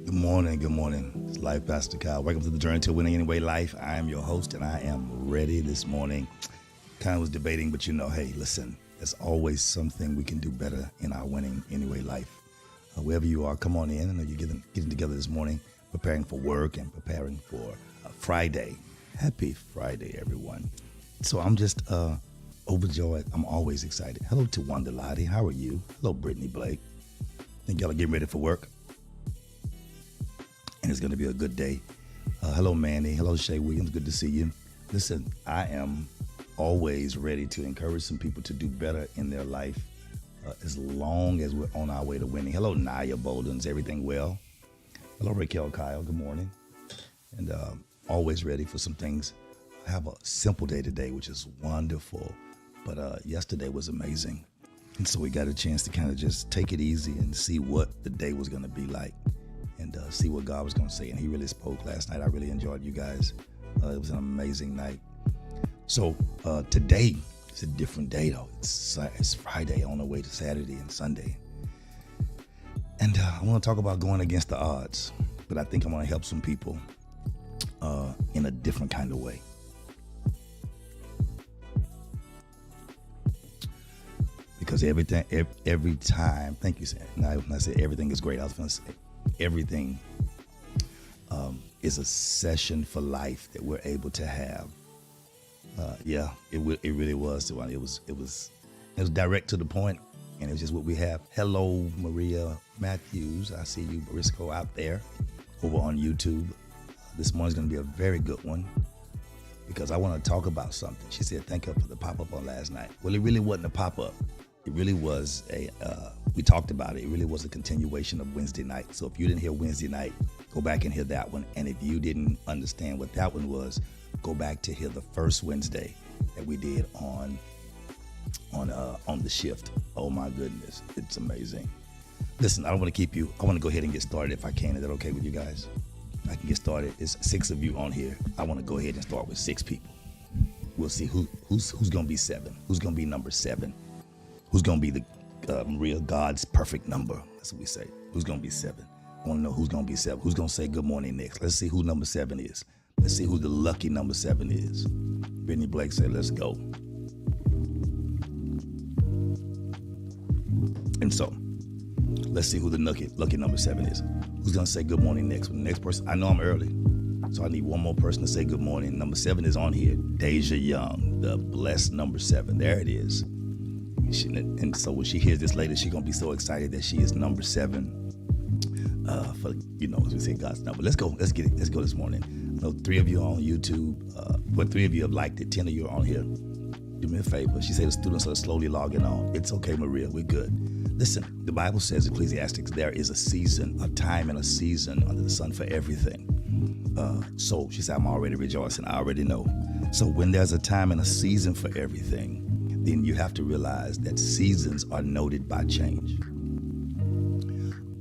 Good morning. Good morning. It's Life Pastor Kyle. Welcome to the Journey to Winning Anyway Life. I am your host, and I am ready this morning. Kind of was debating, but hey, listen, there's always something we can do better in our winning anyway life. Wherever you are, come on in. I know you're getting together this morning, preparing for work and preparing for Friday. Happy Friday, everyone. So I'm just overjoyed. I'm always excited. Hello to Wanda Lottie. How are you? Hello, Brittany Blake. Think y'all are getting ready for work? And it's going to be a good day. Hello, Manny. Hello, Shay Williams. Good to see you. Listen, I am always ready to encourage some people to do better in their life as long as we're on our way to winning. Hello, Naya Boldens. Everything well? Hello, Raquel Kyle. Good morning. And always ready for some things. I have a simple day today, which is wonderful. But yesterday was amazing. And so we got a chance to kind of just take it easy and see what the day was going to be like. And see what God was going to say. And he really spoke last night. I really enjoyed you guys. It was an amazing night. So today is a different day, though. It's Friday on the way to Saturday and Sunday. And I want to talk about going against the odds. But I think I'm going to help some people in a different kind of way. Because every time, thank you, Sam. When I said everything is great, I was going to say, everything is a session for life that we're able to have. It really was. It was direct to the point, and it was just what we have. Hello, Maria Matthews. I see you, Briscoe, out there over on YouTube. This morning's going to be a very good one because I want to talk about something. She said, thank you for the pop-up on last night. Well, it really wasn't a pop-up. It really was we talked about it. It really was a continuation of Wednesday night. So if you didn't hear Wednesday night, go back and hear that one. And if you didn't understand what that one was, go back to hear the first Wednesday that we did on the shift. Oh my goodness, it's amazing. Listen, I don't want to keep you. I want to go ahead and get started if I can. Is that okay with you guys? I can get started. It's 6 of you on here. I want to go ahead and start with 6 people. We'll see who's going to be 7. Who's going to be number 7? Who's going to be the Maria, God's perfect number? That's what we say. Who's going to be 7? I want to know who's going to be 7. Who's going to say good morning next? Let's see who number 7 is. Let's see who the lucky number 7 is. Brittany Blake said, let's go. And so, let's see who the lucky number 7 is. Who's going to say good morning next? The next person, I know I'm early, so I need one more person to say good morning. Number 7 is on here. Deja Young, the blessed number 7. There it is. And so when she hears this later, she's going to be so excited that she is number 7 for, as we say, God's number. Let's go. Let's get it. Let's go this morning. I know 3 of you are on YouTube. 3 of you have liked it. 10 of you are on here. Do me a favor. She said the students are slowly logging on. It's okay, Maria. We're good. Listen, the Bible says, Ecclesiastes, there is a season, a time and a season under the sun for everything. So she said, I'm already rejoicing. I already know. So when there's a time and a season for everything, then you have to realize that seasons are noted by change.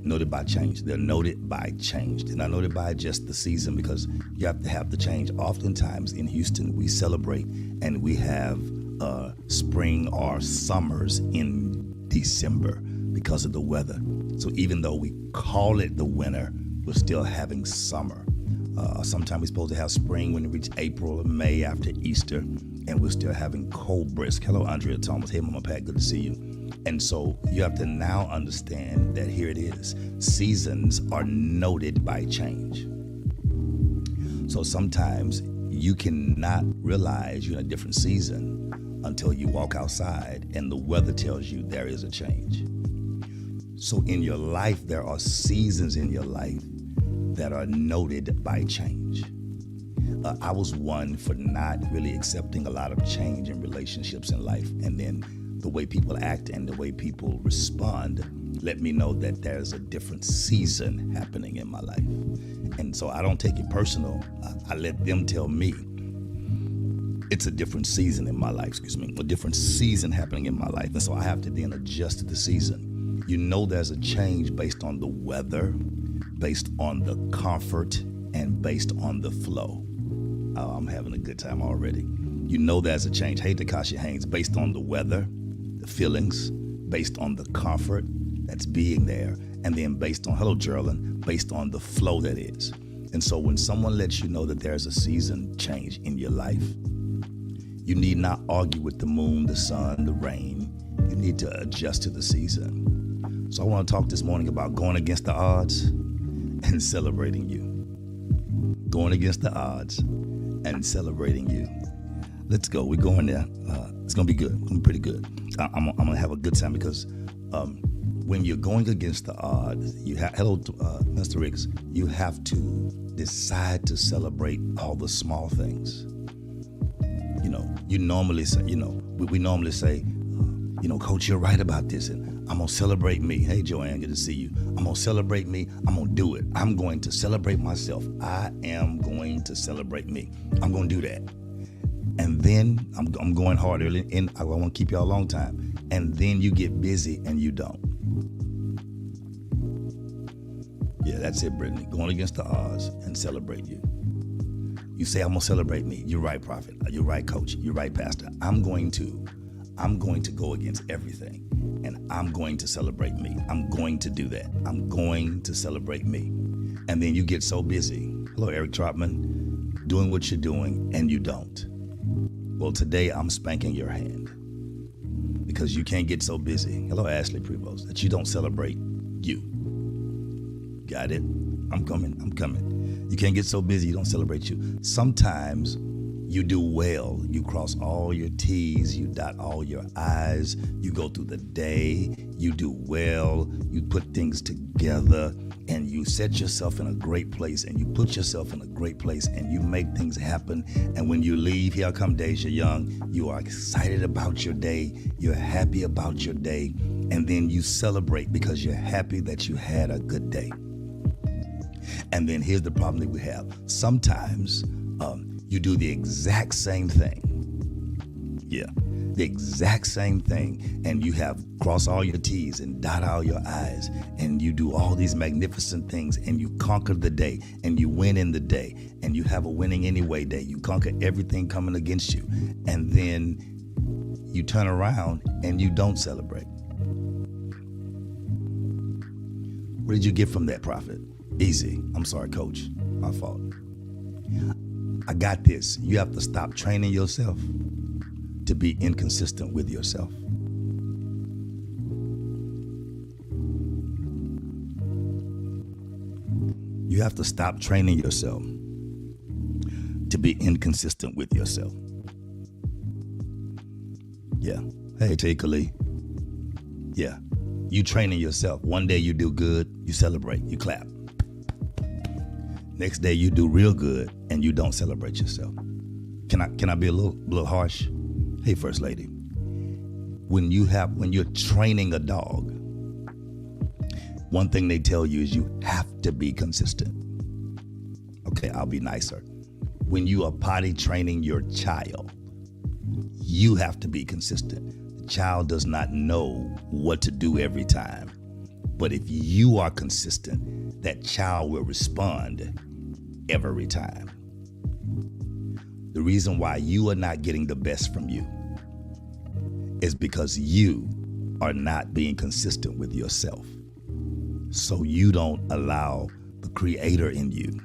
Noted by change. They're noted by change. They're not noted by just the season because you have to have the change. Oftentimes in Houston, we celebrate and we have spring or summers in December because of the weather. So even though we call it the winter, we're still having summer. Sometimes we're supposed to have spring when we reach April or May after Easter, and we're still having cold brisk. Hello, Andrea Thomas. Hey, Mama Pat, good to see you. And so you have to now understand that here it is. Seasons are noted by change. So sometimes you cannot realize you're in a different season until you walk outside and the weather tells you there is a change. So in your life, there are seasons in your life that are noted by change. I was one for not really accepting a lot of change in relationships in life. And then the way people act and the way people respond let me know that there's a different season happening in my life. And so I don't take it personal. I let them tell me it's a different season in my life, a different season happening in my life. And so I have to then adjust to the season. There's a change based on the weather, based on the comfort, and based on the flow. Oh, I'm having a good time already. There's a change. Hey, Takashi Haynes, based on the weather, the feelings, based on the comfort that's being there, And then based on, hello, Geraldine, based on the flow that is. And so when someone lets you know that there's a season change in your life, you need not argue with the moon, the sun, the rain. You need to adjust to the season. So I want to talk this morning about going against the odds and celebrating you. Going against the odds and celebrating you. Let's go. We're going there. It's going to be good. It's going to be pretty good. I'm going to have a good time because when you're going against the odds, hello, Mr. Riggs, you have to decide to celebrate all the small things. You normally say, we normally say, Coach, you're right about this, and I'm going to celebrate me. Hey, Joanne, good to see you. I'm going to celebrate me. I'm going to do it. I'm going to celebrate myself. I am going to celebrate me. I'm going to do that. And then I'm going harder, and I want to keep y'all a long time. And then you get busy and you don't. Yeah, that's it, Brittany. Going against the odds and celebrate you. You say, I'm going to celebrate me. You're right, Prophet. You're right, Coach. You're right, Pastor. I'm going to go against everything, and I'm going to celebrate me. I'm going to do that. I'm going to celebrate me. And then you get so busy. Hello, Eric Trotman, doing what you're doing, and you don't. Well, today I'm spanking your hand because you can't get so busy. Hello, Ashley Prevost, that you don't celebrate you. Got it? I'm coming. You can't get so busy you don't celebrate you. Sometimes you do well. You cross all your T's, you dot all your I's, you go through the day, you do well, you put things together, and you set yourself in a great place, and you put yourself in a great place, and you make things happen. And when you leave, here come Deja Young, you are excited about your day, you're happy about your day, and then you celebrate because you're happy that you had a good day. And then here's the problem that we have. Sometimes you do the exact same thing. Yeah, the exact same thing. And you have cross all your T's and dot all your I's. And you do all these magnificent things. And you conquer the day. And you win in the day. And you have a winning anyway day. You conquer everything coming against you. And then you turn around and you don't celebrate. What did you get from that, Prophet? Easy. I'm sorry, Coach. My fault. I got this. You have to stop training yourself to be inconsistent with yourself. You have to stop training yourself to be inconsistent with yourself. Yeah. Hey, Tika Lee. Yeah. You training yourself. One day you do good, you celebrate, you clap. Next day you do real good and you don't celebrate yourself. Can I be a little harsh? Hey, First Lady. When you're training a dog, one thing they tell you is you have to be consistent. Okay, I'll be nicer. When you are potty training your child, you have to be consistent. The child does not know what to do every time. But if you are consistent, that child will respond every time. The reason why you are not getting the best from you is because you are not being consistent with yourself. So you don't allow the creator in you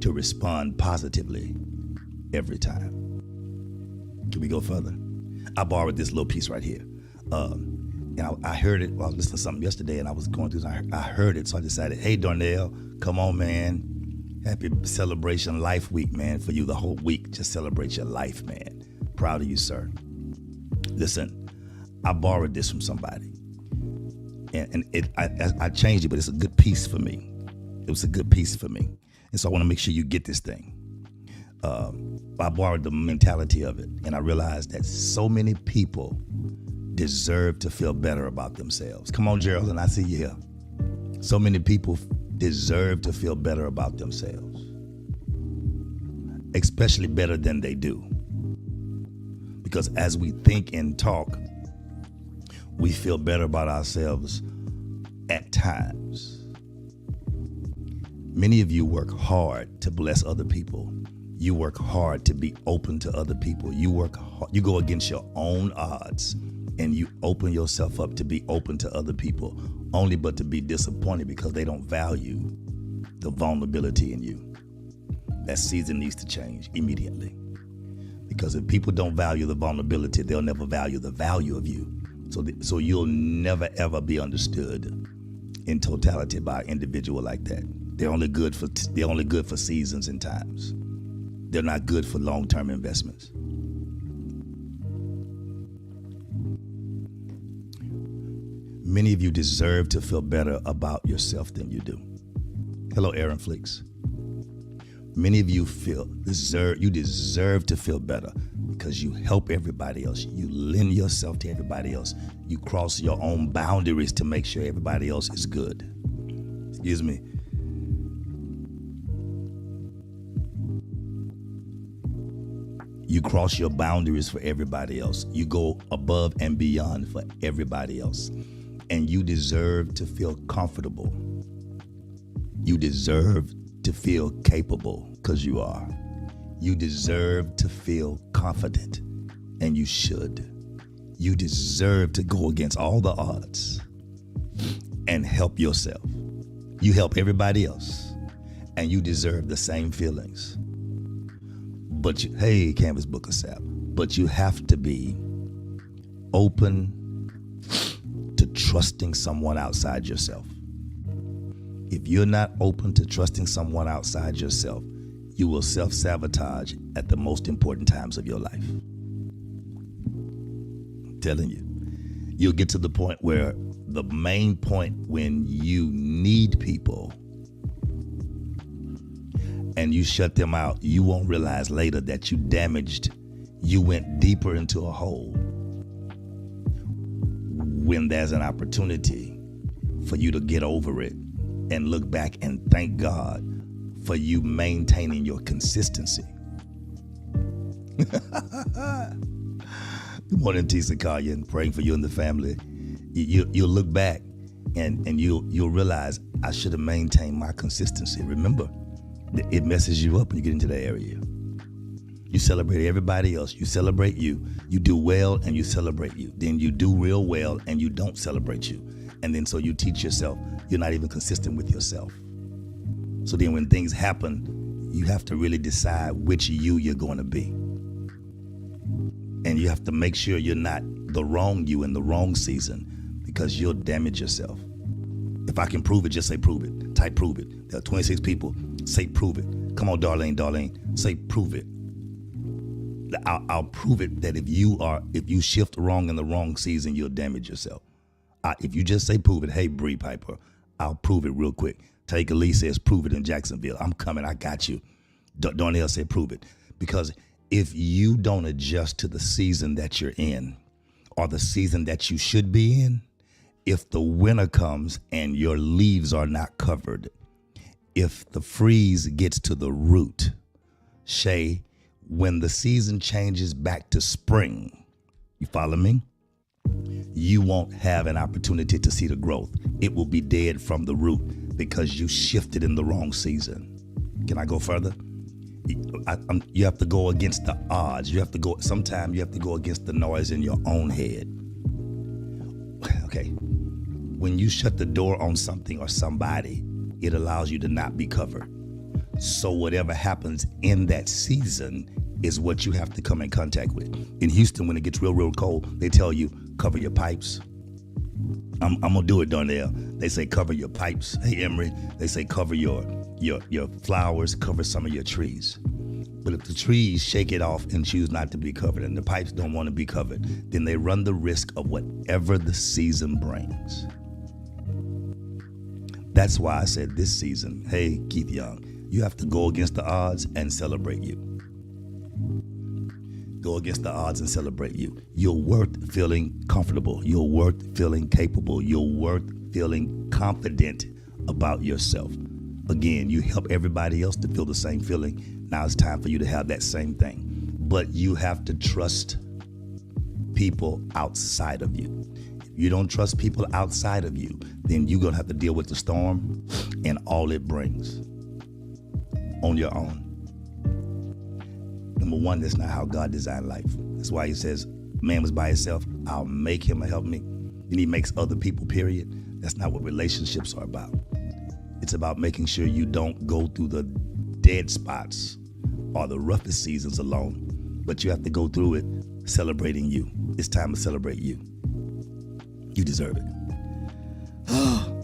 to respond positively every time. Can we go further? I borrowed this little piece right here. And I heard it, I was listening to something yesterday and I was going through, I heard it, so I decided, hey, Darnell, come on, man. Happy Celebration Life Week, man, for you the whole week. Just celebrate your life, man. Proud of you, sir. Listen, I borrowed this from somebody. And I changed it, but it's a good piece for me. It was a good piece for me. And so I want to make sure you get this thing. I borrowed the mentality of it, and I realized that so many people deserve to feel better about themselves. Come on, Gerald, and I see you here. So many people deserve to feel better about themselves, especially better than they do. Because as we think and talk, we feel better about ourselves at times. Many of you work hard to bless other people. You work hard to be open to other people. You work hard, you go against your own odds, and you open yourself up to be open to other people. only but to be disappointed because they don't value the vulnerability in you. That season needs to change immediately. Because if people don't value the vulnerability, they'll never value the value of you. So you'll never ever be understood in totality by an individual like that. They're only good for seasons and times. They're not good for long-term investments. Many of you deserve to feel better about yourself than you do. Hello, Aaron Flicks. Many of you deserve to feel better because you help everybody else. You lend yourself to everybody else. You cross your own boundaries to make sure everybody else is good. Excuse me. You cross your boundaries for everybody else. You go above and beyond for everybody else. And you deserve to feel comfortable. You deserve to feel capable, because you are. You deserve to feel confident, and you should. You deserve to go against all the odds and help yourself. You help everybody else, and you deserve the same feelings. But hey, Canvas Book of Sap, but you have to be open to trusting someone outside yourself. If you're not open to trusting someone outside yourself, you will self-sabotage at the most important times of your life. I'm telling you, you'll get to the point where the main point when you need people and you shut them out, you won't realize later that you went deeper into a hole when there's an opportunity for you to get over it and look back and thank God for you maintaining your consistency. Good morning, Tisa Kalyan, praying for you and the family. You'll look back and you'll realize I should have maintained my consistency. Remember, it messes you up when you get into that area. You celebrate everybody else. You celebrate you. You do well and you celebrate you. Then you do real well and you don't celebrate you. And then so you teach yourself you're not even consistent with yourself. So then when things happen, you have to really decide which you're going to be. And you have to make sure you're not the wrong you in the wrong season, because you'll damage yourself. If I can prove it, just say prove it. Type prove it. There are 26 people. Say prove it. Come on, Darlene. Say prove it. I'll prove it that if you shift wrong in the wrong season, you'll damage yourself. If you just say prove it, hey, Bree Piper, I'll prove it real quick. Taika Lee says prove it in Jacksonville. I'm coming. I got you. Darnell said prove it. Because if you don't adjust to the season that you're in or the season that you should be in, if the winter comes and your leaves are not covered, if the freeze gets to the root, Shay, when the season changes back to spring, you follow me? You won't have an opportunity to see the growth. It will be dead from the root because you shifted in the wrong season. Can I go further? You have to go against the odds. Sometimes you have to go against the noise in your own head. Okay. When you shut the door on something or somebody, it allows you to not be covered. So whatever happens in that season is what you have to come in contact with. In Houston, when it gets real, real cold, they tell you, cover your pipes. I'm gonna do it, Darnell. They say cover your pipes. Hey, Emery. They say cover your flowers, cover some of your trees. But if the trees shake it off and choose not to be covered and the pipes don't want to be covered, then they run the risk of whatever the season brings. That's why I said this season, hey, Keith Young, you have to go against the odds and celebrate you. Go against the odds and celebrate you. You're worth feeling comfortable. You're worth feeling capable. You're worth feeling confident about yourself. Again, you help everybody else to feel the same feeling. Now it's time for you to have that same thing. But you have to trust people outside of you. If you don't trust people outside of you, then you're going to have to deal with the storm and all it brings on your own. Number one, that's not how God designed life. That's why he says, man was by himself, I'll make him a help me. Then he makes other people, period. That's not what relationships are about. It's about making sure you don't go through the dead spots or the roughest seasons alone, but you have to go through it celebrating you. It's time to celebrate you. You deserve it.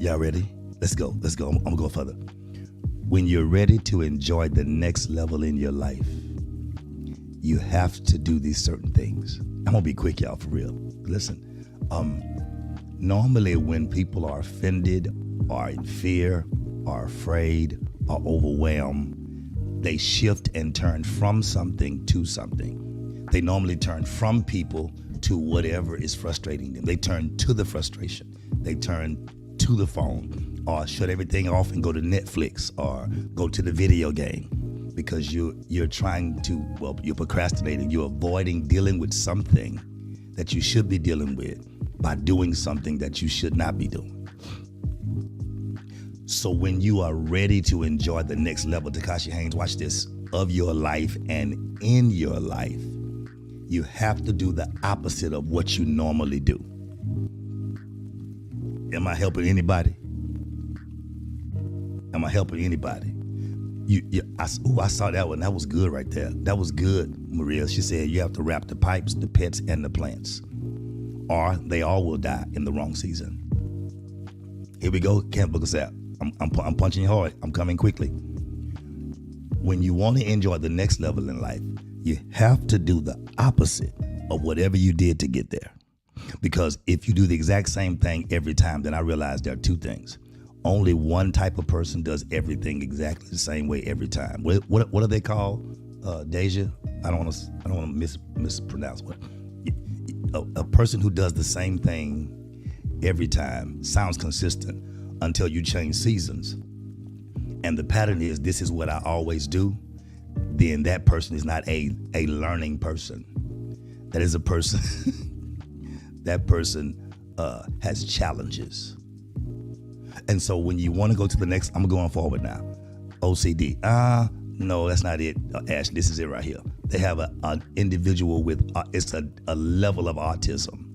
Y'all ready? Let's go. I'm gonna go further. When you're ready to enjoy the next level in your life, you have to do these certain things. I'm gonna be quick, y'all, for real. Listen, normally when people are offended or in fear or afraid or overwhelmed, they shift and turn from something to something. They normally turn from people to whatever is frustrating them. They turn to the frustration. They turn to the phone or shut everything off and go to Netflix or go to the video game because you're trying to, you're procrastinating. You're avoiding dealing with something that you should be dealing with by doing something that you should not be doing. So when you are ready to enjoy the next level, Tekashi Haynes, watch this, of your life and in your life, you have to do the opposite of what you normally do. Am I helping anybody? Am I helping anybody? I saw that one. That was good right there. That was good, Maria. She said you have to wrap the pipes, the pets, and the plants, or they all will die in the wrong season. Here we go. Can't book us out. I'm punching hard. I'm coming quickly. When you want to enjoy the next level in life, you have to do the opposite of whatever you did to get there. Because if you do the exact same thing every time, then I realize there are two things. Only one type of person does everything exactly the same way every time. What are they called, Deja? I don't want to mispronounce what. A person who does the same thing every time sounds consistent until you change seasons. And the pattern is, this is what I always do. Then that person is not a learning person. That is a person, that person has challenges. And so when you want to go to the next, I'm going forward now. OCD. No, that's not it, Ash. This is it right here. They have an individual with, it's a level of autism.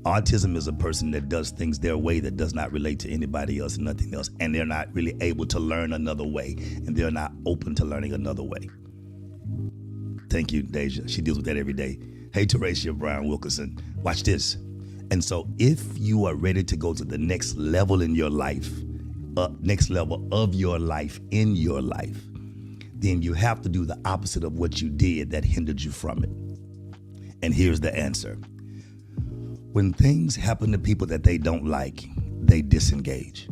Autism is a person that does things their way that does not relate to anybody else and nothing else. And they're not really able to learn another way. And they're not open to learning another way. Thank you, Deja. She deals with that every day. Hey, Teresia Brown Wilkerson, watch this. And so if you are ready to go to the next level in your life, next level of your life in your life, then you have to do the opposite of what you did that hindered you from it. And here's the answer. When things happen to people that they don't like, they disengage.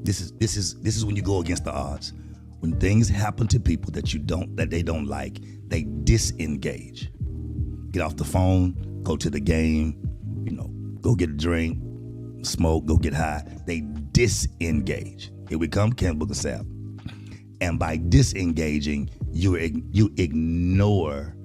This is when you go against the odds. When things happen to people that they don't like, they disengage. Get off the phone, go to the game, go get a drink, smoke, go get high. They disengage. Here we come, Ken Booker Sap. And by disengaging, you ignore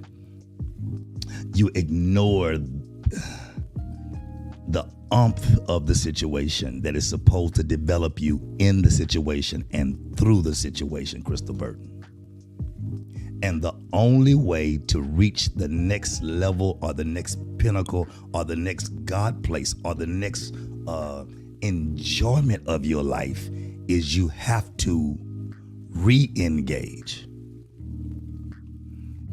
the umph of the situation that is supposed to develop you in the situation and through the situation, Crystal Burton. And the only way to reach the next level or the next pinnacle or the next God place or the next enjoyment of your life is you have to re-engage.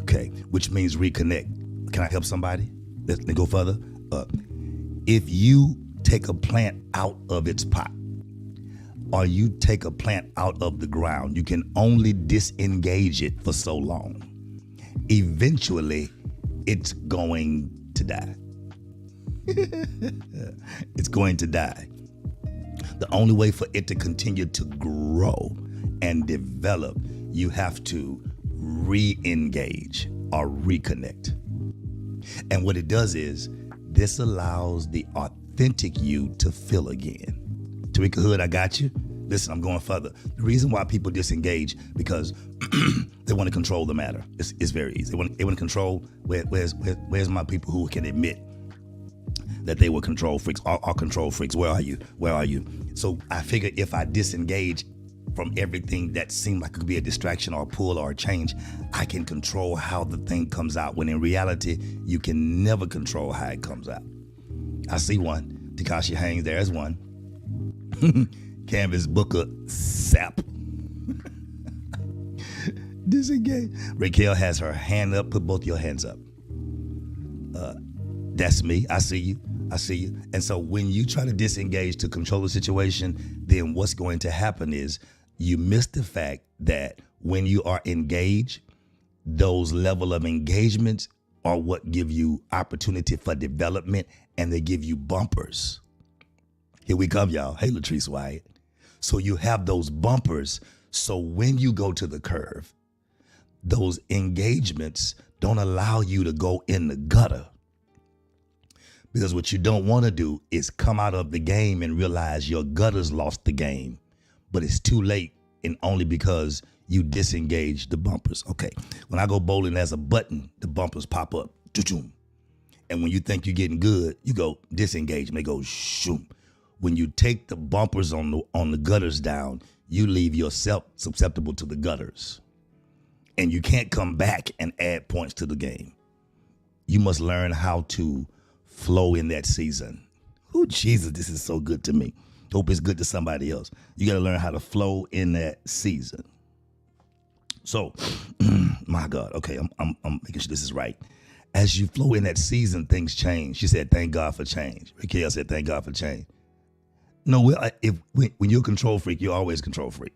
Okay, which means reconnect. Can I help somebody? Let's go further. If you take a plant out of its pot or you take a plant out of the ground, you can only disengage it for so long. Eventually, it's going to die. It's going to die. The only way for it to continue to grow and develop, you have to re-engage or reconnect. And what it does is, this allows the authentic you to feel again. Tarika Hood, I got you. Listen, I'm going further. The reason why people disengage, because they want to control the matter. It's very easy. They want to control. Where's my people who can admit that they were control freaks? Are control freaks. Where are you? Where are you? So I figure if I disengage from everything that seemed like it could be a distraction or a pull or a change, I can control how the thing comes out, when in reality, you can never control how it comes out. I see one. Tekashi Haynes, there's one. Canvas Booker, sap. Disengage. Raquel has her hand up. Put both your hands up. That's me. I see you. I see you. And so when you try to disengage to control the situation, then what's going to happen is you miss the fact that when you are engaged, those level of engagements are what give you opportunity for development, and they give you bumpers. Here we come, y'all. Hey, Latrice Wyatt. So you have those bumpers. So when you go to the curve, those engagements don't allow you to go in the gutter. Because what you don't want to do is come out of the game and realize your gutter's lost the game. But it's too late, and only because you disengage the bumpers. Okay, when I go bowling as a button, the bumpers pop up. And when you think you're getting good, you go disengage, and they go shoom. When you take the bumpers on the gutters down, you leave yourself susceptible to the gutters. And you can't come back and add points to the game. You must learn how to flow in that season. Oh, Jesus, this is so good to me. Hope it's good to somebody else. You got to learn how to flow in that season. So, my God, okay, I'm making sure this is right. As you flow in that season, things change. She said, thank God for change. Raquel said, thank God for change. No, when you're a control freak, you're always a control freak.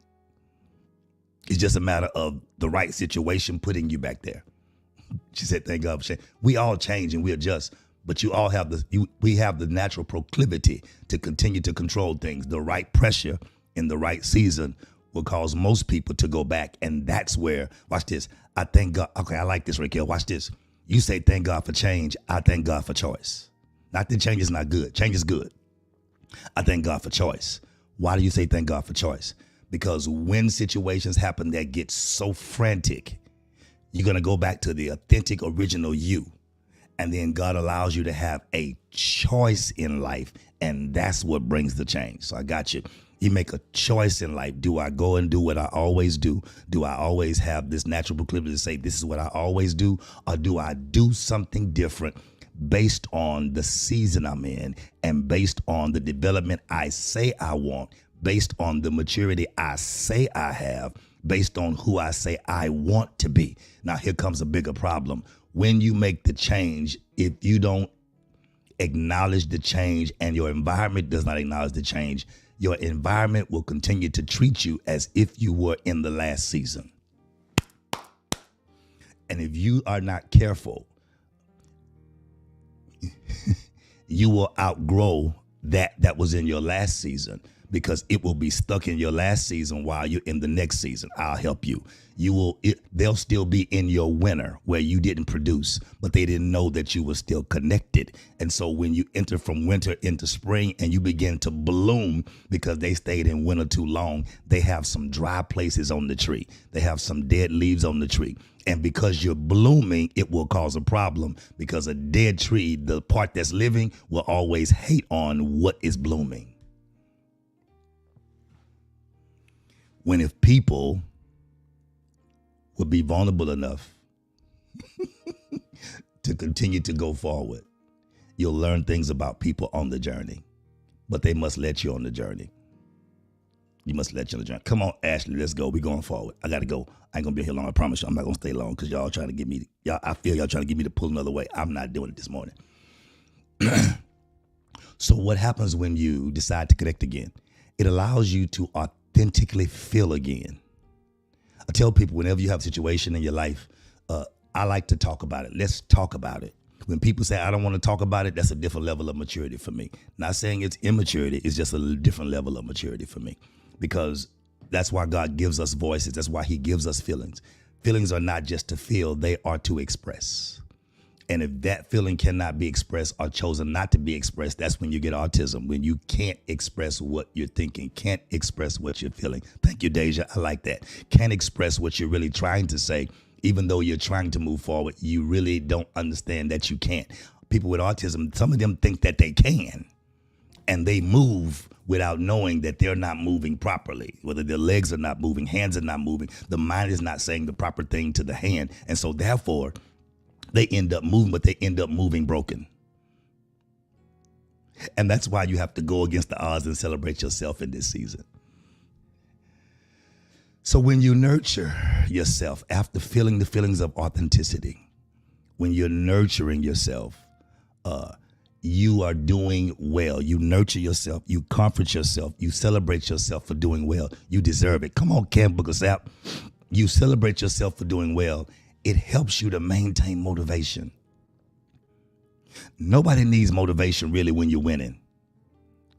It's just a matter of the right situation putting you back there. She said, thank God for change. We all change and we adjust, but you all have we have the natural proclivity to continue to control things. The right pressure in the right season will cause most people to go back. And that's where, watch this. I thank God. Okay, I like this, Raquel. Watch this. You say, thank God for change. I thank God for choice. Not that change is not good. Change is good. I thank God for choice. Why do you say thank God for choice? Because when situations happen that get so frantic, you're going to go back to the authentic, original you. And then God allows you to have a choice in life. And that's what brings the change. So I got you. You make a choice in life. Do I go and do what I always do? Do I always have this natural proclivity to say this is what I always do? Or do I do something different based on the season I'm in and based on the development I say I want, based on the maturity I say I have, based on who I say I want to be? Now, here comes a bigger problem. When you make the change, if you don't acknowledge the change and your environment does not acknowledge the change, your environment will continue to treat you as if you were in the last season. And if you are not careful, you will outgrow that was in your last season, because it will be stuck in your last season while you're in the next season. I'll help you. They'll still be in your winter where you didn't produce, but they didn't know that you were still connected. And so when you enter from winter into spring and you begin to bloom because they stayed in winter too long, they have some dry places on the tree. They have some dead leaves on the tree. And because you're blooming, it will cause a problem, because a dead tree, the part that's living, will always hate on what is blooming. When if people would be vulnerable enough to continue to go forward, you'll learn things about people on the journey, but they must let you on the journey. You must let you on the journey. Come on, Ashley, let's go. We're going forward. I got to go. I ain't going to be here long. I promise you. I'm not going to stay long because y'all trying to get me. I feel y'all trying to get me to pull another way. I'm not doing it this morning. So what happens when you decide to connect again? It allows you to authentically feel again. I tell people, whenever you have a situation in your life, I like to talk about it. Let's talk about it. When people say, I don't want to talk about it, that's a different level of maturity for me. Not saying it's immaturity, it's just a different level of maturity for me, because that's why God gives us voices. That's why he gives us feelings. Feelings are not just to feel, they are to express. And if that feeling cannot be expressed or chosen not to be expressed, that's when you get autism, when you can't express what you're thinking, can't express what you're feeling. Thank you, Deja. I like that. Can't express what you're really trying to say, even though you're trying to move forward. You really don't understand that you can't. People with autism, some of them think that they can, and they move without knowing that they're not moving properly, whether their legs are not moving, hands are not moving, the mind is not saying the proper thing to the hand. And so therefore, they end up moving, but they end up moving broken. And that's why you have to go against the odds and celebrate yourself in this season. So when you nurture yourself after feeling the feelings of authenticity, when you're nurturing yourself, you are doing well. You nurture yourself. You comfort yourself. You celebrate yourself for doing well. You deserve it. Come on, Cam Booker Sapp. You celebrate yourself for doing well. It helps you to maintain motivation. Nobody needs motivation really when you're winning.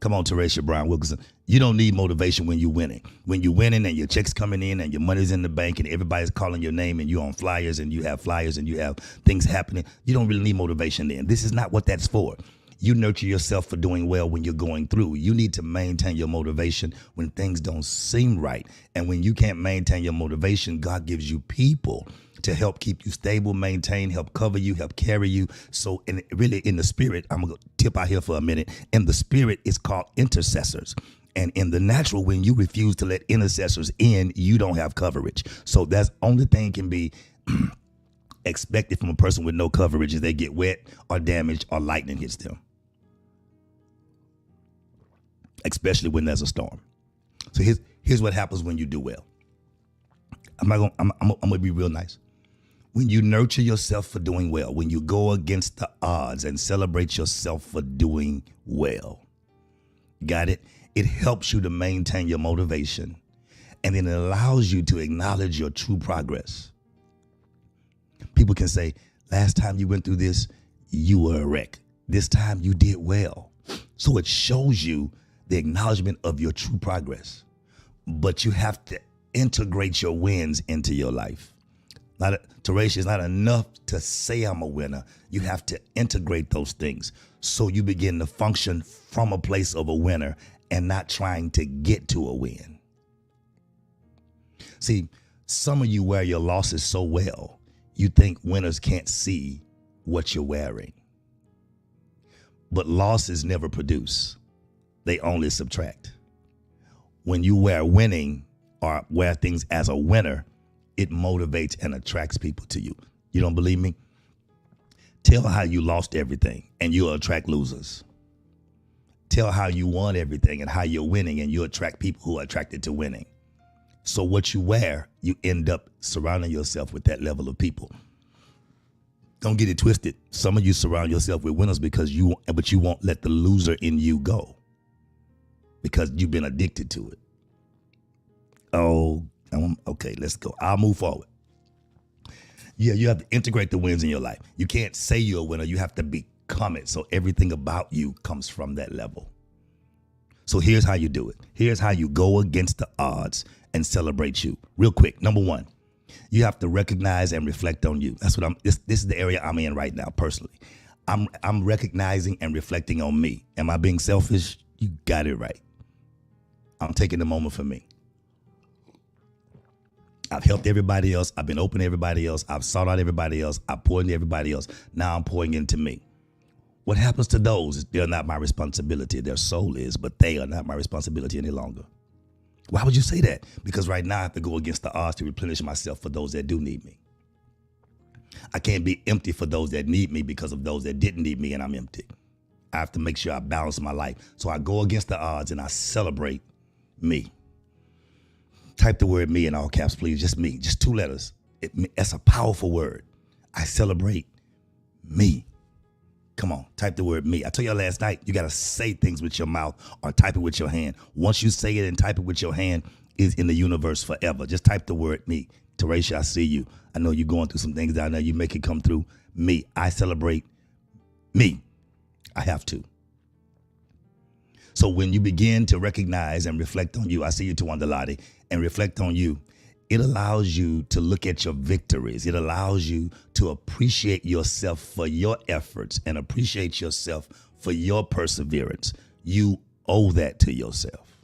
Come on, Teresha Brown Wilkinson. You don't need motivation when you're winning. When you're winning and your check's coming in and your money's in the bank and everybody's calling your name and you're on flyers and you have things happening, you don't really need motivation then. This is not what that's for. You nurture yourself for doing well when you're going through. You need to maintain your motivation when things don't seem right. And when you can't maintain your motivation, God gives you people to help keep you stable, maintain, help cover you, help carry you. So really in the spirit, I'm going to tip out here for a minute. In the spirit, it's called intercessors. And in the natural, when you refuse to let intercessors in, you don't have coverage. So that's only thing can be expected from a person with no coverage is they get wet or damaged or lightning hits them. Especially when there's a storm. So here's what happens when you do well. I'm gonna be real nice. When you nurture yourself for doing well, when you go against the odds and celebrate yourself for doing well, got it? It helps you to maintain your motivation, and then it allows you to acknowledge your true progress. People can say, last time you went through this, you were a wreck. This time you did well. So it shows you the acknowledgement of your true progress. But you have to integrate your wins into your life. Teresha, it's not enough to say I'm a winner. You have to integrate those things so you begin to function from a place of a winner and not trying to get to a win. See, some of you wear your losses so well, you think winners can't see what you're wearing. But losses never produce. They only subtract. When you wear winning or wear things as a winner, it motivates and attracts people to you. You don't believe me? Tell how you lost everything and you'll attract losers. Tell how you won everything and how you're winning and you attract people who are attracted to winning. So what you wear, you end up surrounding yourself with that level of people. Don't get it twisted. Some of you surround yourself with winners but you won't let the loser in you go because you've been addicted to it. Oh, okay, let's go. I'll move forward. Yeah, you have to integrate the wins in your life. You can't say you're a winner. You have to become it. So everything about you comes from that level. So here's how you do it. Here's how you go against the odds and celebrate you. Real quick. Number one, you have to recognize and reflect on you. That's what this is the area I'm in right now personally. I'm recognizing and reflecting on me. Am I being selfish? You got it right. I'm taking the moment for me. I've helped everybody else. I've been open to everybody else. I've sought out everybody else. I've poured into everybody else. Now I'm pouring into me. What happens to those? They're not my responsibility. Their soul is, but they are not my responsibility any longer. Why would you say that? Because right now I have to go against the odds to replenish myself for those that do need me. I can't be empty for those that need me because of those that didn't need me and I'm empty. I have to make sure I balance my life. So I go against the odds and I celebrate me. Type the word me in all caps, please. Just me. Just 2 letters. That's a powerful word. I celebrate me. Come on, type the word me. I told y'all last night, you got to say things with your mouth or type it with your hand. Once you say it and type it with your hand, it's in the universe forever. Just type the word me. Teresha, I see you. I know you're going through some things down there. You make it come through. Me. I celebrate me. I have to. So when you begin to recognize and reflect on you, I see you, Tawanda Lottie, and reflect on you, it allows you to look at your victories. It allows you to appreciate yourself for your efforts and appreciate yourself for your perseverance. You owe that to yourself.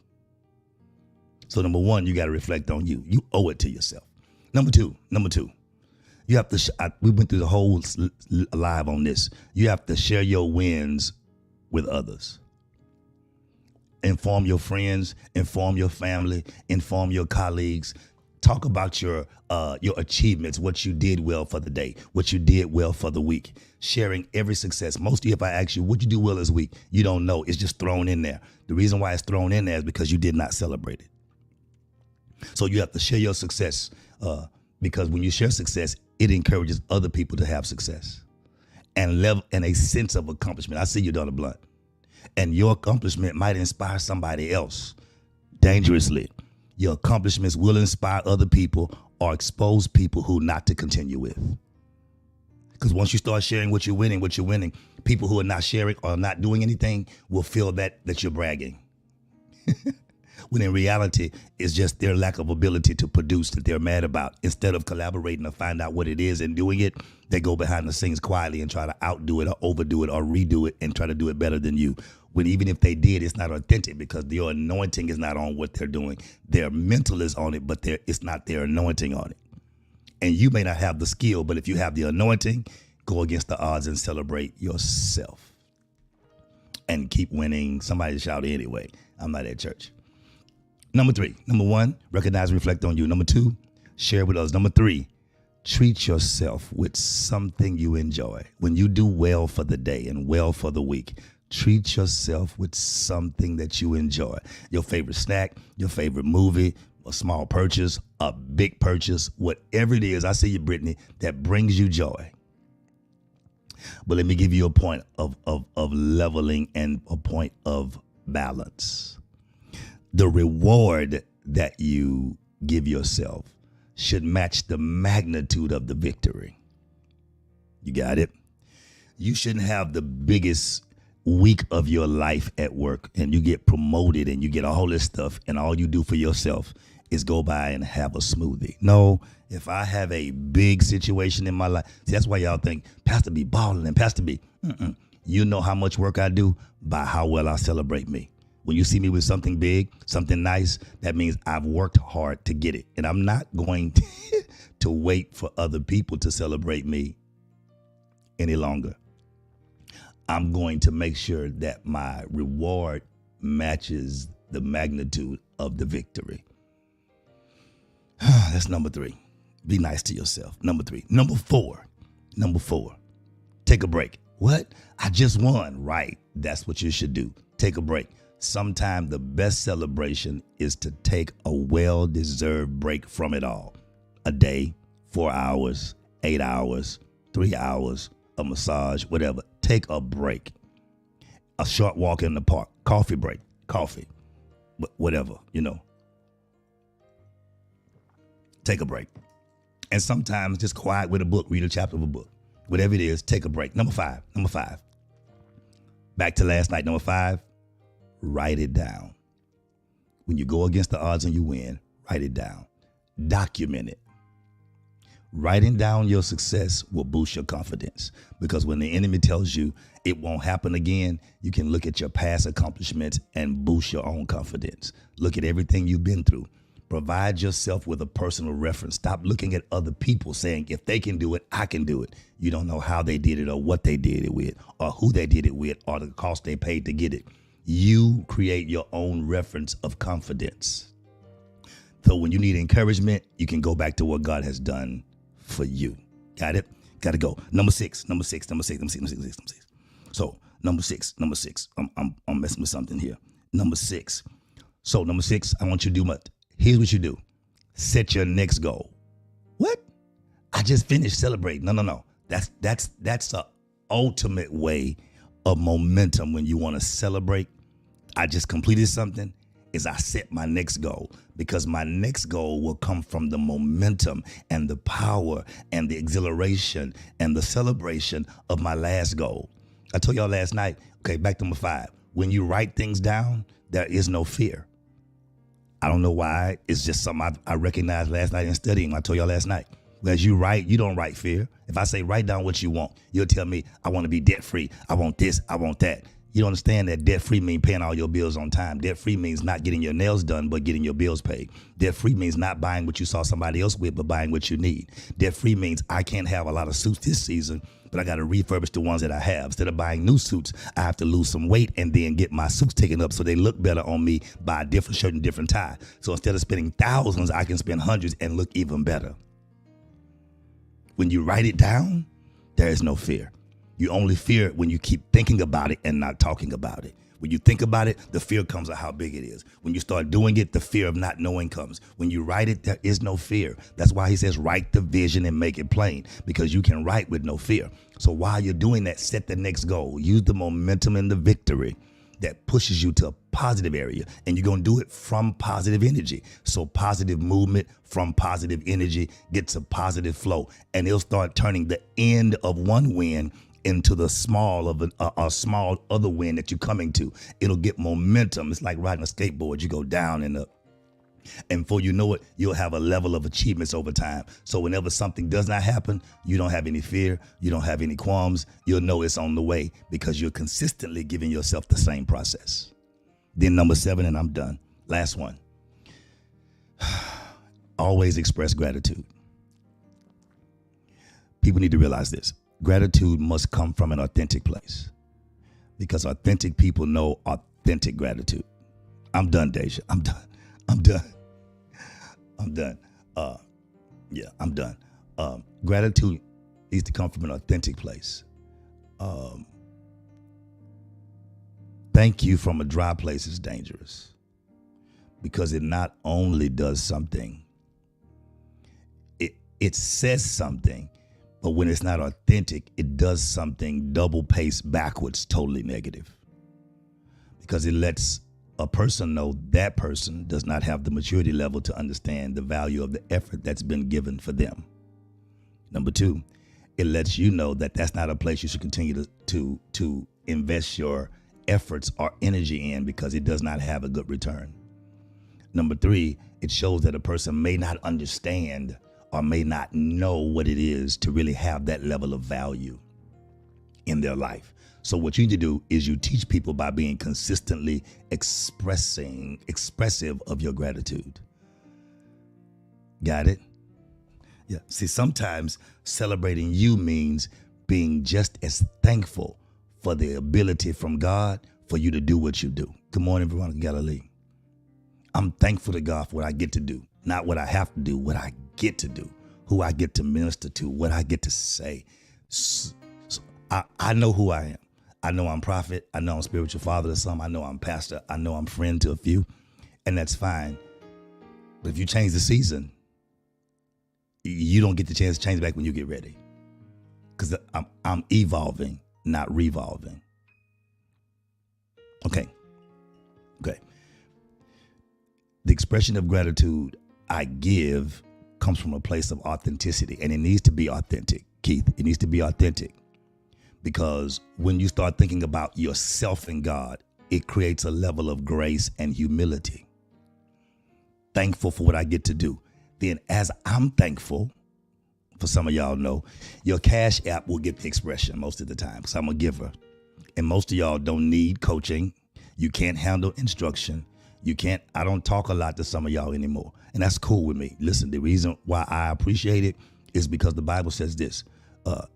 So number one, you got to reflect on you. You owe it to yourself. Number two, you have to, we went through the whole live on this. You have to share your wins with others. Inform your friends, inform your family, inform your colleagues. Talk about your achievements, what you did well for the day, what you did well for the week. Sharing every success. Most of you, if I ask you what you do well this week, you don't know. It's just thrown in there. The reason why it's thrown in there is because you did not celebrate it. So you have to share your success because when you share success, it encourages other people to have success and a sense of accomplishment. I see you, Donna Blunt, and your accomplishment might inspire somebody else dangerously. Your accomplishments will inspire other people or expose people who not to continue with. Because once you start sharing what you're winning, people who are not sharing or not doing anything will feel that you're bragging. When in reality, it's just their lack of ability to produce that they're mad about. Instead of collaborating to find out what it is and doing it, they go behind the scenes quietly and try to outdo it or overdo it or redo it and try to do it better than you. When even if they did, it's not authentic because your anointing is not on what they're doing. Their mental is on it, but it's not their anointing on it. And you may not have the skill, but if you have the anointing, go against the odds and celebrate yourself. And keep winning. Somebody shout it anyway. I'm not at church. Number 3. Number 1, recognize and reflect on you. Number 2, share with others. Number 3, treat yourself with something you enjoy. When you do well for the day and well for the week, treat yourself with something that you enjoy. Your favorite snack, your favorite movie, a small purchase, a big purchase, whatever it is, I see you, Brittany, that brings you joy. But let me give you a point of leveling and a point of balance. The reward that you give yourself should match the magnitude of the victory. You got it? You shouldn't have the biggest week of your life at work and you get promoted and you get all this stuff and all you do for yourself is go by and have a smoothie. No, if I have a big situation in my life, see, that's why y'all think Pastor B balling and Pastor B. You know how much work I do by how well I celebrate me. When you see me with something big, something nice, that means I've worked hard to get it. And I'm not going to wait for other people to celebrate me any longer. I'm going to make sure that my reward matches the magnitude of the victory. That's number 3. Be nice to yourself. Number 3. Number 4. Take a break. What? I just won. Right. That's what you should do. Take a break. Sometimes the best celebration is to take a well-deserved break from it all. A day, 4 hours, 8 hours, 3 hours, a massage, whatever. Take a break. A short walk in the park. Coffee break. Coffee. Whatever, Take a break. And sometimes just quiet with a book. Read a chapter of a book. Whatever it is, take a break. Number 5. Back to last night. Number 5. Write it down. When you go against the odds and you win, write it down. Document it. Writing down your success will boost your confidence because when the enemy tells you it won't happen again, you can look at your past accomplishments and boost your own confidence. Look at everything you've been through. Provide yourself with a personal reference. Stop looking at other people saying, if they can do it, I can do it. You don't know how they did it or what they did it with or who they did it with or the cost they paid to get it. You create your own reference of confidence. So when you need encouragement, you can go back to what God has done for you. Got it? Got to go. Number 6. So number six. I'm messing with something here. Number 6. So number 6, I want you to do what? Here's what you do. Set your next goal. What? I just finished celebrating. No. That's the ultimate way of momentum when you want to celebrate. I just completed something. Is I set my next goal because my next goal will come from the momentum and the power and the exhilaration and the celebration of my last goal. I told y'all last night, okay, back to number 5. When you write things down, there is no fear. I don't know why. It's just something I recognized last night in studying. I told y'all last night. As you write, you don't write fear. If I say write down what you want, you'll tell me I want to be debt free. I want this. I want that. You don't understand that debt-free means paying all your bills on time. Debt-free means not getting your nails done, but getting your bills paid. Debt-free means not buying what you saw somebody else with, but buying what you need. Debt-free means I can't have a lot of suits this season, but I got to refurbish the ones that I have. Instead of buying new suits, I have to lose some weight and then get my suits taken up so they look better on me, buy a different shirt and different tie. So instead of spending thousands, I can spend hundreds and look even better. When you write it down, there is no fear. You only fear when you keep thinking about it and not talking about it. When you think about it, the fear comes of how big it is. When you start doing it, the fear of not knowing comes. When you write it, there is no fear. That's why he says, write the vision and make it plain, because you can write with no fear. So while you're doing that, set the next goal. Use the momentum and the victory that pushes you to a positive area. And you're going to do it from positive energy. So positive movement from positive energy gets a positive flow. And it'll start turning the end of one win into the small of a small other win that you're coming to. It'll get momentum. It's like riding a skateboard. You go down and up. And before you know it, you'll have a level of achievements over time. So whenever something does not happen, you don't have any fear. You don't have any qualms. You'll know it's on the way because you're consistently giving yourself the same process. Then number 7, and I'm done. Last one. Always express gratitude. People need to realize this. Gratitude must come from an authentic place, because authentic people know authentic gratitude. I'm done, Deja. I'm done. I'm done. I'm done. Gratitude needs to come from an authentic place. Thank you from a dry place is dangerous, because it not only does something, it says something, but when it's not authentic, it does something double pace backwards, totally negative, because it lets a person know that person does not have the maturity level to understand the value of the effort that's been given for them. Number 2, it lets you know that that's not a place you should continue to invest your efforts or energy in, because it does not have a good return. Number 3, it shows that a person may not understand or may not know what it is to really have that level of value in their life. So what you need to do is you teach people by being consistently expressive of your gratitude. Got it? Yeah. See, sometimes celebrating you means being just as thankful for the ability from God for you to do what you do. Good morning, everyone in Galilee. I'm thankful to God for what I get to do, not what I have to do, what I get to do, who I get to minister to, what I get to say. So I know who I am. I know I'm prophet. I know I'm spiritual father to some. I know I'm pastor. I know I'm friend to a few, and that's fine. But if you change the season, you don't get the chance to change it back when you get ready, because I'm evolving, not revolving. Okay. The expression of gratitude I give comes from a place of authenticity, and it needs to be authentic, Keith. It needs to be authentic, because when you start thinking about yourself and God, it creates a level of grace and humility. Thankful for what I get to do. Then as I'm thankful, for some of y'all know, your Cash App will get the expression most of the time, because I'm a giver. And most of y'all don't need coaching. You can't handle instruction. I don't talk a lot to some of y'all anymore. And that's cool with me. Listen, the reason why I appreciate it is because the Bible says this.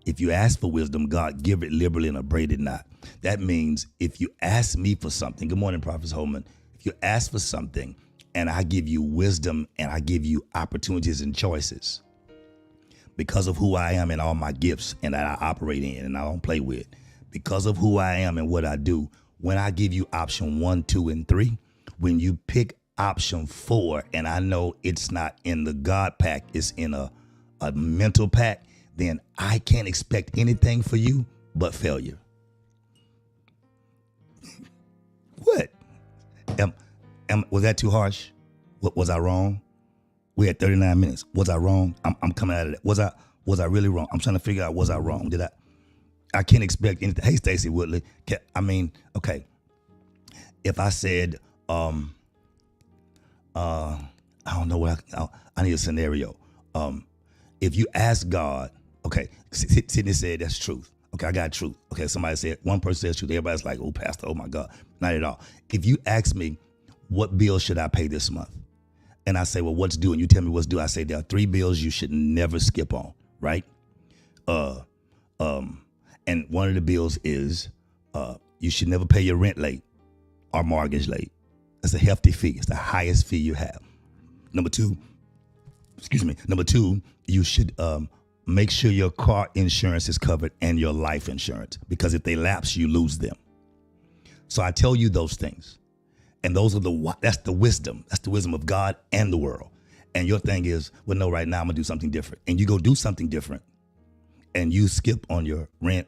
If you ask for wisdom, God give it liberally and upbraid it not. That means if you ask me for something, good morning, Prophet Holman. If you ask for something and I give you wisdom and I give you opportunities and choices because of who I am and all my gifts and that I operate in and I don't play with, because of who I am and what I do, when I give you option 1, 2, and 3, when you pick option 4 and I know it's not in the God pack, it's in a mental pack, then I can't expect anything for you but failure. What? Was that too harsh? What, was I wrong? We had 39 minutes. Was I wrong? I'm coming out of that. Was I really wrong? I'm trying to figure out, was I wrong? I can't expect anything. Hey, Stacey Woodley. Okay. If I said, I don't know what I need a scenario. If you ask God, okay, Sydney said that's truth. Okay, I got truth. Okay, somebody said, one person says truth. Everybody's like, oh, Pastor, oh my God. Not at all. If you ask me, what bill should I pay this month? And I say, well, what's due? And you tell me what's due. I say, there are 3 bills you should never skip on, right? And one of the bills is you should never pay your rent late or mortgage late. That's a hefty fee. It's the highest fee you have. Number two, you should make sure your car insurance is covered and your life insurance, because if they lapse, you lose them. So I tell you those things. And that's the wisdom. That's the wisdom of God and the world. And your thing is, well, no, right now I'm going to do something different. And you go do something different. And you skip on your rent,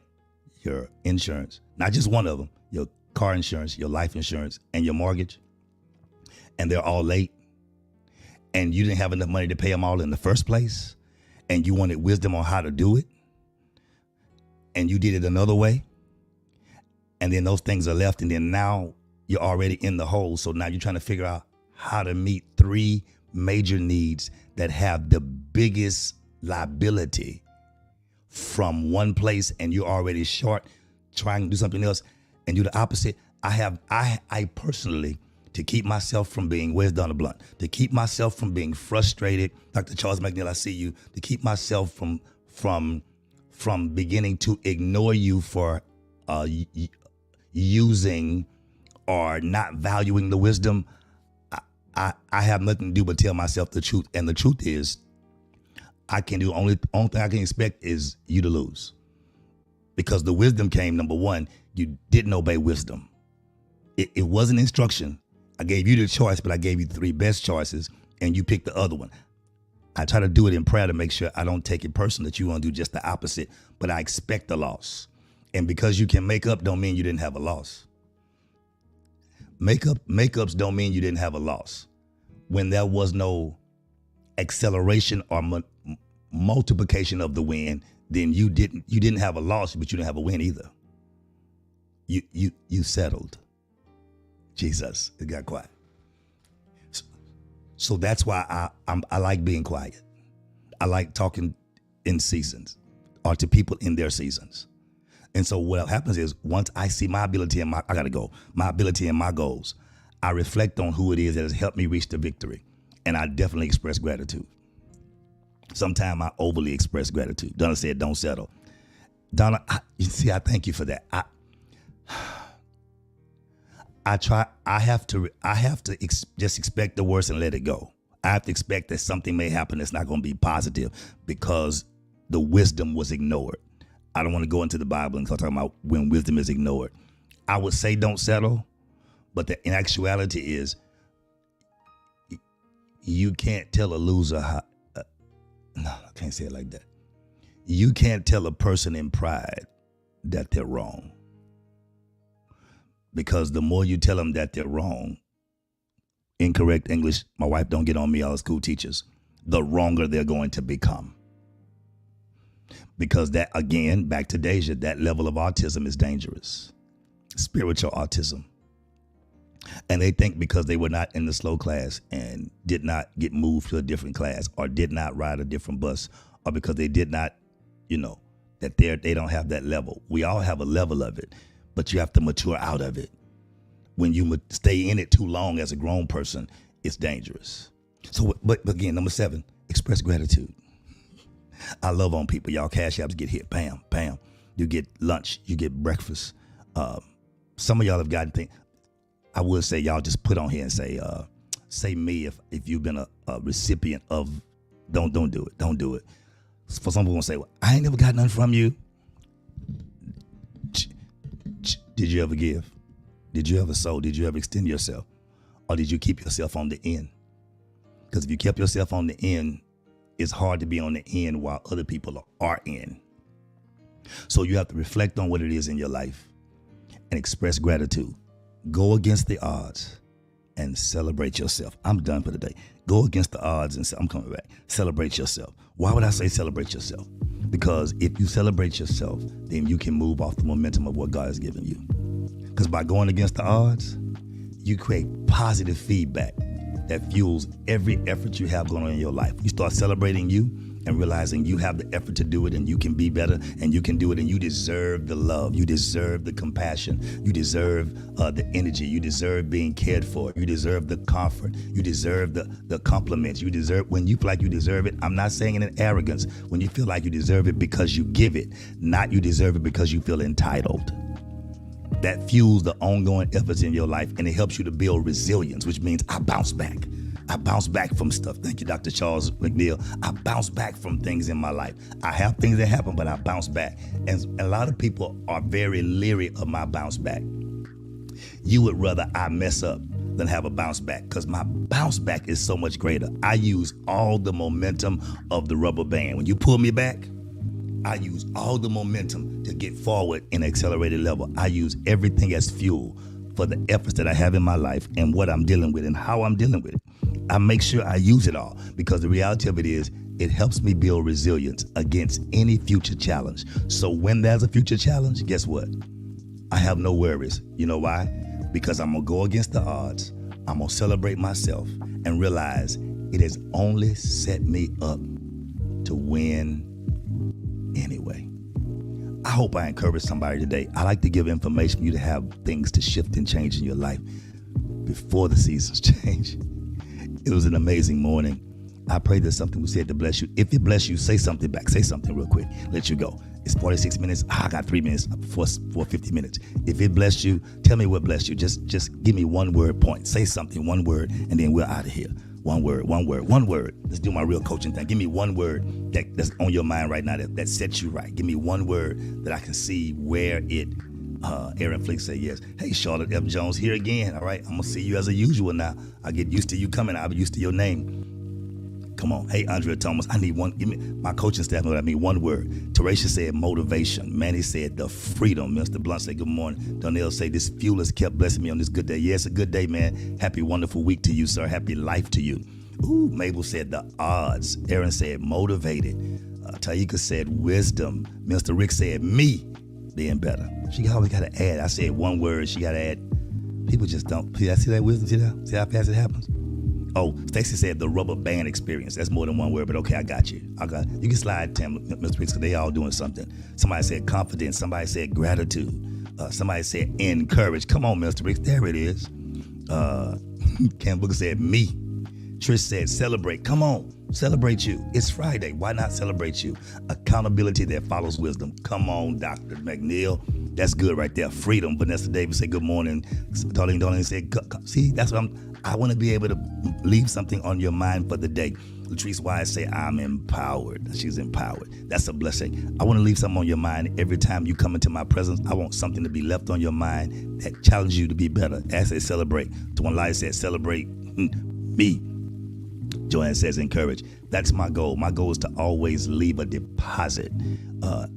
your insurance, not just one of them, your car insurance, your life insurance, and your mortgage. And they're all late. And you didn't have enough money to pay them all in the first place. And you wanted wisdom on how to do it. And you did it another way. And then those things are left. And then now you're already in the hole. So now you're trying to figure out how to meet 3 major needs that have the biggest liability from one place, and you're already short, trying to do something else and do the opposite. I personally, to keep myself from being, where's Donna Blunt? To keep myself from being frustrated, Dr. Charles McNeil, I see you, to keep myself from beginning to ignore you for using or not valuing the wisdom, I have nothing to do but tell myself the truth. And the truth is, only thing I can expect is you to lose. Because the wisdom came, number one, you didn't obey wisdom. It wasn't instruction. I gave you the choice, but I gave you the 3 best choices, and you picked the other one. I try to do it in prayer to make sure I don't take it personal that you want to do just the opposite, but I expect a loss. And because you can make up don't mean you didn't have a loss. Makeups don't mean you didn't have a loss. When there was no acceleration or multiplication of the win, then you didn't have a loss, but you didn't have a win either. You settled. Jesus, it got quiet. So that's why I like being quiet. I like talking in seasons or to people in their seasons. And so what happens is, once I see my ability and my ability and my goals, I reflect on who it is that has helped me reach the victory. And I definitely express gratitude. Sometimes I overly express gratitude. Donna said, don't settle. Donna, I thank you for that. I have to just expect the worst and let it go. I have to expect that something may happen that's not going to be positive because the wisdom was ignored. I don't want to go into the Bible and start talking about when wisdom is ignored. I would say don't settle, but the in actuality is you can't tell a loser how. No, I can't say it like that. You can't tell a person in pride that they're wrong. Because the more you tell them that they're wrong, incorrect English, my wife don't get on me, all the school teachers, the wronger they're going to become. Because that, again, back to Deja, that level of autism is dangerous. Spiritual autism. And they think because they were not in the slow class and did not get moved to a different class or did not ride a different bus, or because they did not, that they don't have that level. We all have a level of it, but you have to mature out of it. When you stay in it too long as a grown person, it's dangerous. So, but again, number 7, express gratitude. I love on people. Y'all cash apps get hit. Bam, bam. You get lunch. You get breakfast. Some of y'all have gotten things. I would say y'all just put on here and say me if you've been a recipient of. Don't do it. Don't do it. For some people, say, well, I ain't never got nothing from you. Did you ever give? Did you ever sow? Did you ever extend yourself? Or did you keep yourself on the end? Because if you kept yourself on the end, it's hard to be on the end while other people are in. So you have to reflect on what it is in your life and express gratitude. Go against the odds and celebrate yourself. I'm done for today. Go against the odds and say, I'm coming back. Celebrate yourself. Why would I say celebrate yourself? Because if you celebrate yourself, then you can move off the momentum of what God has given you. Because by going against the odds, you create positive feedback that fuels every effort you have going on in your life. You start celebrating you, and realizing you have the effort to do it and you can be better and you can do it and you deserve the love. You deserve the compassion. You deserve the energy. You deserve being cared for. You deserve the comfort. You deserve the compliments. You deserve, when you feel like you deserve it, I'm not saying it in arrogance, when you feel like you deserve it because you give it, not you deserve it because you feel entitled. That fuels the ongoing efforts in your life, and it helps you to build resilience, which means I bounce back. I bounce back from stuff. Thank you, Dr. Charles McNeil. I bounce back from things in my life. I have things that happen, but I bounce back. And a lot of people are very leery of my bounce back. You would rather I mess up than have a bounce back, because my bounce back is so much greater. I use all the momentum of the rubber band. When you pull me back, I use all the momentum to get forward in an accelerated level. I use everything as fuel for the efforts that I have in my life and what I'm dealing with and how I'm dealing with it. I make sure I use it all, because the reality of it is it helps me build resilience against any future challenge. So when there's a future challenge, guess what? I have no worries. You know why? Because I'm going to go against the odds. I'm going to celebrate myself and realize it has only set me up to win anyway. I hope I encourage somebody today. I like to give information for you to have things to shift and change in your life before the seasons change. It was an amazing morning. I pray that something was said to bless you. If it bless you, say something back. Say something real quick. Let you go. It's 46 minutes. I got 3 minutes for 50 minutes. If it blessed you, tell me what blessed you. Just give me one word point. Say something, one word, and then we're out of here. One word. Let's do my real coaching thing. Give me one word that's on your mind right now that sets you right. Give me one word that I can see where it, Aaron Flick said yes. Hey, Charlotte F. Jones here again. All right, I'm going to see you as usual now. I get used to you coming. I'll be used to your name. Come on. Hey, Andrea Thomas, I need one. Give me, my coaching staff know what I mean. One word. Teresha said motivation. Manny said the freedom. Mr. Blunt said good morning. Donnell said this fuel has kept blessing me on this good day. Yeah, it's a good day, man. Happy, wonderful week to you, sir. Happy life to you. Ooh, Mabel said the odds. Aaron said motivated. Taika said wisdom. Mr. Rick said me being better. She always got to add. I said one word. She got to add. People just don't. See that wisdom? See that? See how fast it happens? Oh, Stacy said the rubber band experience. That's more than one word, but okay, I got you. You can slide, Tim, Mr. Riggs, because they all doing something. Somebody said confidence. Somebody said gratitude. Somebody said encourage. Come on, Mr. Riggs. There it is. Ken Booker said me. Trish said celebrate. Come on, celebrate you. It's Friday. Why not celebrate you? Accountability that follows wisdom. Come on, Dr. McNeil. That's good right there. Freedom. Vanessa Davis said good morning. Darlene said, see, that's what I want to be able to leave something on your mind for the day. Latrice Wise say, I'm empowered. She's empowered. That's a blessing. I want to leave something on your mind every time you come into my presence. I want something to be left on your mind that challenges you to be better. As they celebrate. Tuan said, celebrate me. Joanne says, encourage. That's my goal. My goal is to always leave a deposit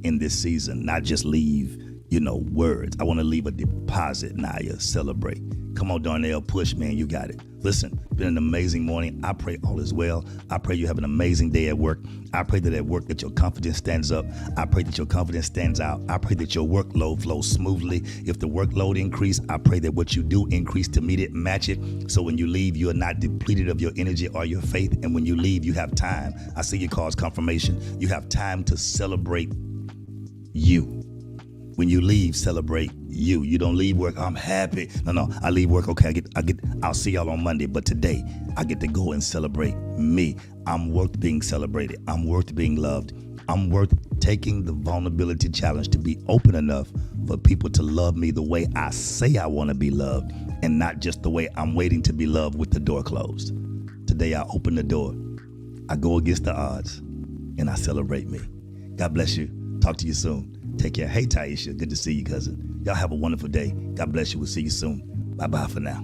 in this season, not just leave, words. I want to leave a deposit. Naya, celebrate. Come on, Darnell, push, man. You got it. Listen, been an amazing morning. I pray all is well. I pray you have an amazing day at work. I pray that at work that your confidence stands up. I pray that your confidence stands out. I pray that your workload flows smoothly. If the workload increase, I pray that what you do increase to meet it, match it. So when you leave, you are not depleted of your energy or your faith. And when you leave, you have time. I see your cause confirmation. You have time to celebrate you. When you leave, celebrate you. You don't leave work, I'm happy. No, I leave work, okay, I'll see y'all on Monday, but today I get to go and celebrate me. I'm worth being celebrated. I'm worth being loved. I'm worth taking the vulnerability challenge to be open enough for people to love me the way I say I want to be loved, and not just the way I'm waiting to be loved with the door closed. Today I open the door. I go against the odds, and I celebrate me. God bless you. Talk to you soon. Take care. Hey, Taisha. Good to see you, cousin. Y'all have a wonderful day. God bless you. We'll see you soon. Bye-bye for now.